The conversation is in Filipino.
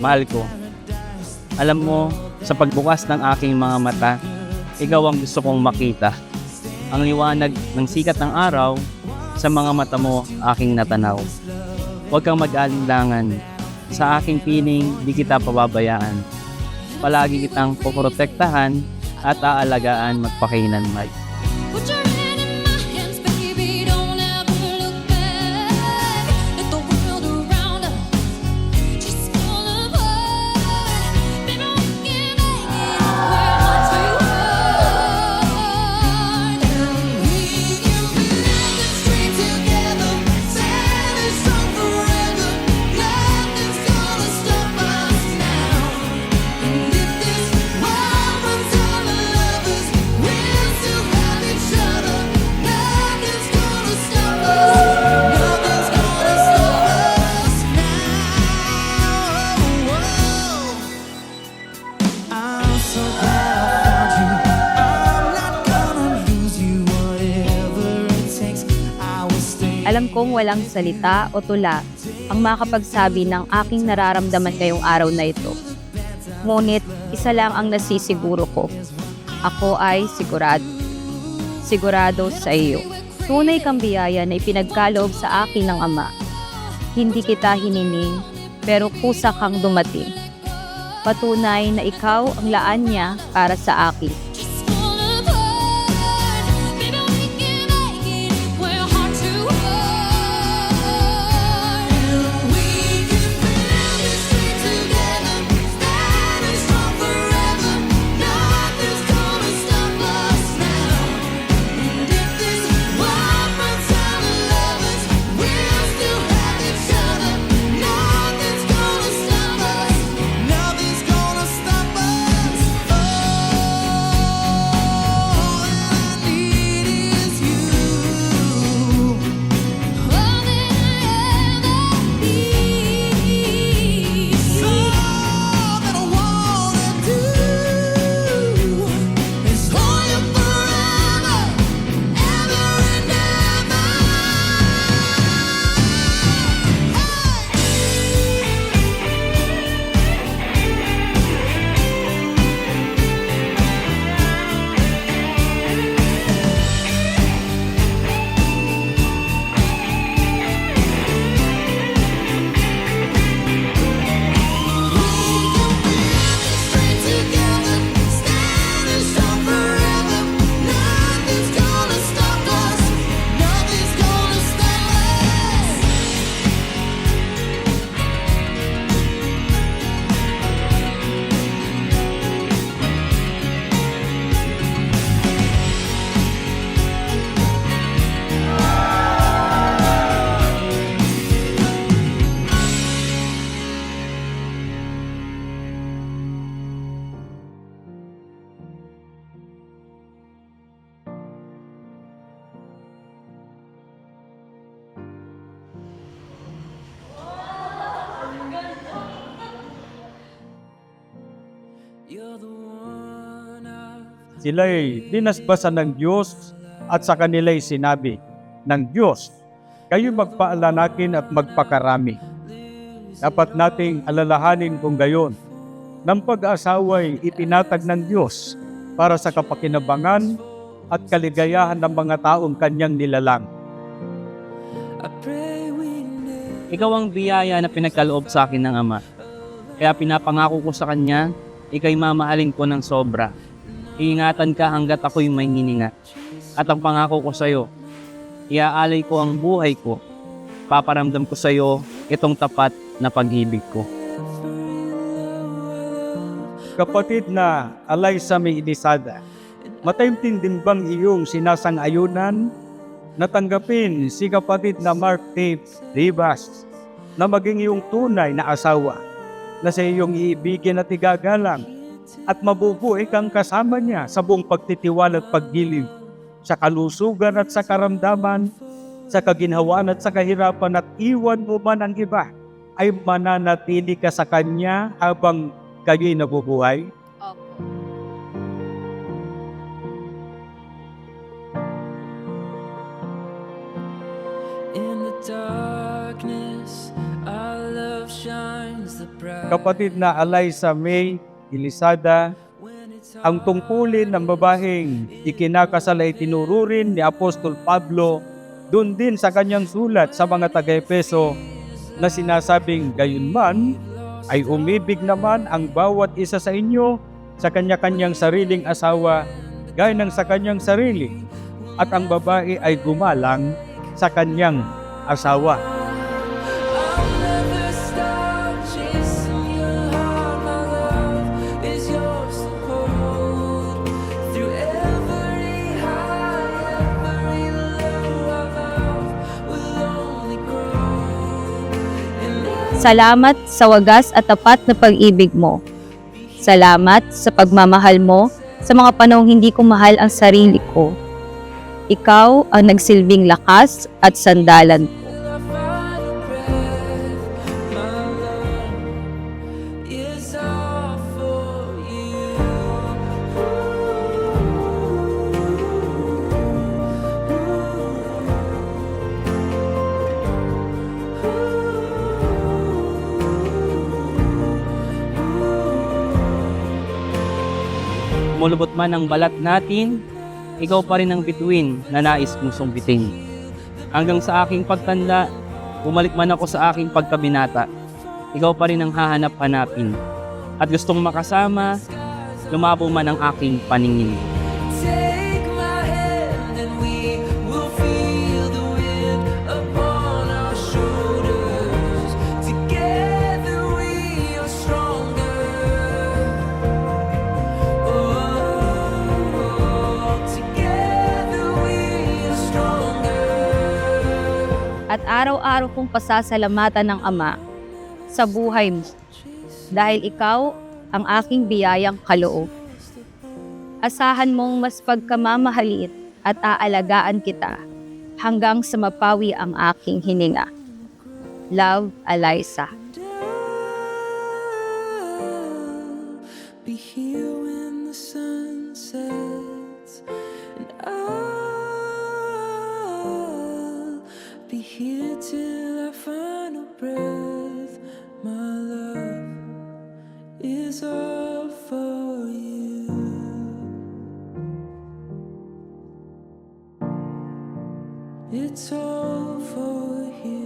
Mahal ko, alam mo, sa pagbukas ng aking mga mata, ikaw ang gusto kong makita. Ang liwanag ng sikat ng araw, sa mga mata mo aking natanaw. Huwag kang mag-alinlangan, sa aking piling di kita pababayaan. Palagi kitang poprotektahan at aalagaan magpakailanman. Put your hand in my hands, baby, don't ever look back. Let the world around us just fall apart. Baby, we can make it if we're not too hard. We can build this dream together, standing strong forever. Nothing's gonna stop us now. And if this world runs out of lovers, we'll still have each other. Nothing's gonna stop us. Nothing's gonna stop us now. I'm so glad I found you. I'm not gonna lose you. Whatever it takes, I will stay. Alam kong walang salita o tula ang makapagsabi ng aking nararamdaman ngayong araw na ito. Ngunit isa lang ang nasisiguro ko. Ako ay sigurado sa iyo. Tunay kang biyaya na ipinagkaloob sa akin ng Ama. Hindi kita hiniling, pero kusa kang dumating. Patunay na ikaw ang laan niya para sa akin. Just fall apart. Baby, we can make it if we're heart to heart. We can build this dream together, standing strong forever. Nothing's gonna stop us now. And if this world runs out of lovers, we'll still have each other. Nothing's gonna stop us. Nothing's gonna stop us. All I need is you. All that I ever need. So all that I wanna do is hold you forever, ever and ever. Sila'y dinasbasan ng Diyos at sa kanila'y sinabi ng Diyos, kayo magpaalanakin at magpakarami. Dapat nating alalahanin kung gayon, ng pag-asawa'y itinatag ng Diyos para sa kapakinabangan at kaligayahan ng mga taong kanyang nilalang. Ikaw ang biyaya na pinagkaloob sa akin ng Ama. Kaya pinapangako ko sa Kanya, ika'y mamahalin ko ng sobra. Iingatan ka hanggat ako'y may hininga. At ang pangako ko sa iyo, iaalay ko ang buhay ko. Paparamdam ko sa iyo itong tapat na pag-ibig ko. Kapatid na Alaysa May Inisada, mataimtim din bang iyong sinasang-ayunan natanggapin si kapatid na Mark Tate Rivas na maging iyong tunay na asawa na sa iyong iibigin at igagalang at mabubuhay kang kasama niya sa buong pagtitiwala at paggiliw sa kalusugan at sa karamdaman, sa kaginhawaan at sa kahirapan, at iwan mo man ang iba, ay mananatili ka sa Kanya habang kayo'y nabubuhay? Opo. In the darkness, our love shines the brightest. kapatid na Eliza May Ilisada, ang tungkulin ng babaheng ikinakasal ay tinuro rin ni Apostol Pablo doon din sa kanyang sulat sa mga taga-Efeso na sinasabing gayunman ay umibig naman ang bawat isa sa inyo sa kanya-kanyang sariling asawa gaya ng sa kanyang sarili, at ang babae ay gumalang sa kanyang asawa. I'll never stop chasing your heart. My love is yours to hold. Through every high, every low, our love will only grow. Salamat sa wagas at tapat na pag-ibig mo. Salamat sa pagmamahal mo sa mga panahong hindi ko mahal ang sarili ko. Ikaw ang nagsilbing lakas at sandalan ko. Till our final breath, my love is all for you. Mulubot man ang balat natin, ikaw pa rin ang bituin na nais kong sumbitin. Hanggang sa aking pagtanda, bumalik man ako sa aking pagkabinata, ikaw pa rin ang hahanap-hanapin. At gustong makasama, lumabo man ang aking paningin. Take my hand and we will feel the wind upon our shoulders. Together we are stronger. Oh, together we are stronger. At araw-araw kong pasasalamatan ng Ama sa buhay mo dahil ikaw ang aking biyayang kaloob. Asahan mong mas pagkamamahalin at aalagaan kita hanggang sa mapawi ang aking hininga. Love, Eliza. Be here when the sun sets, and I'll be here till our final breath. My love is all for you. It's all for you.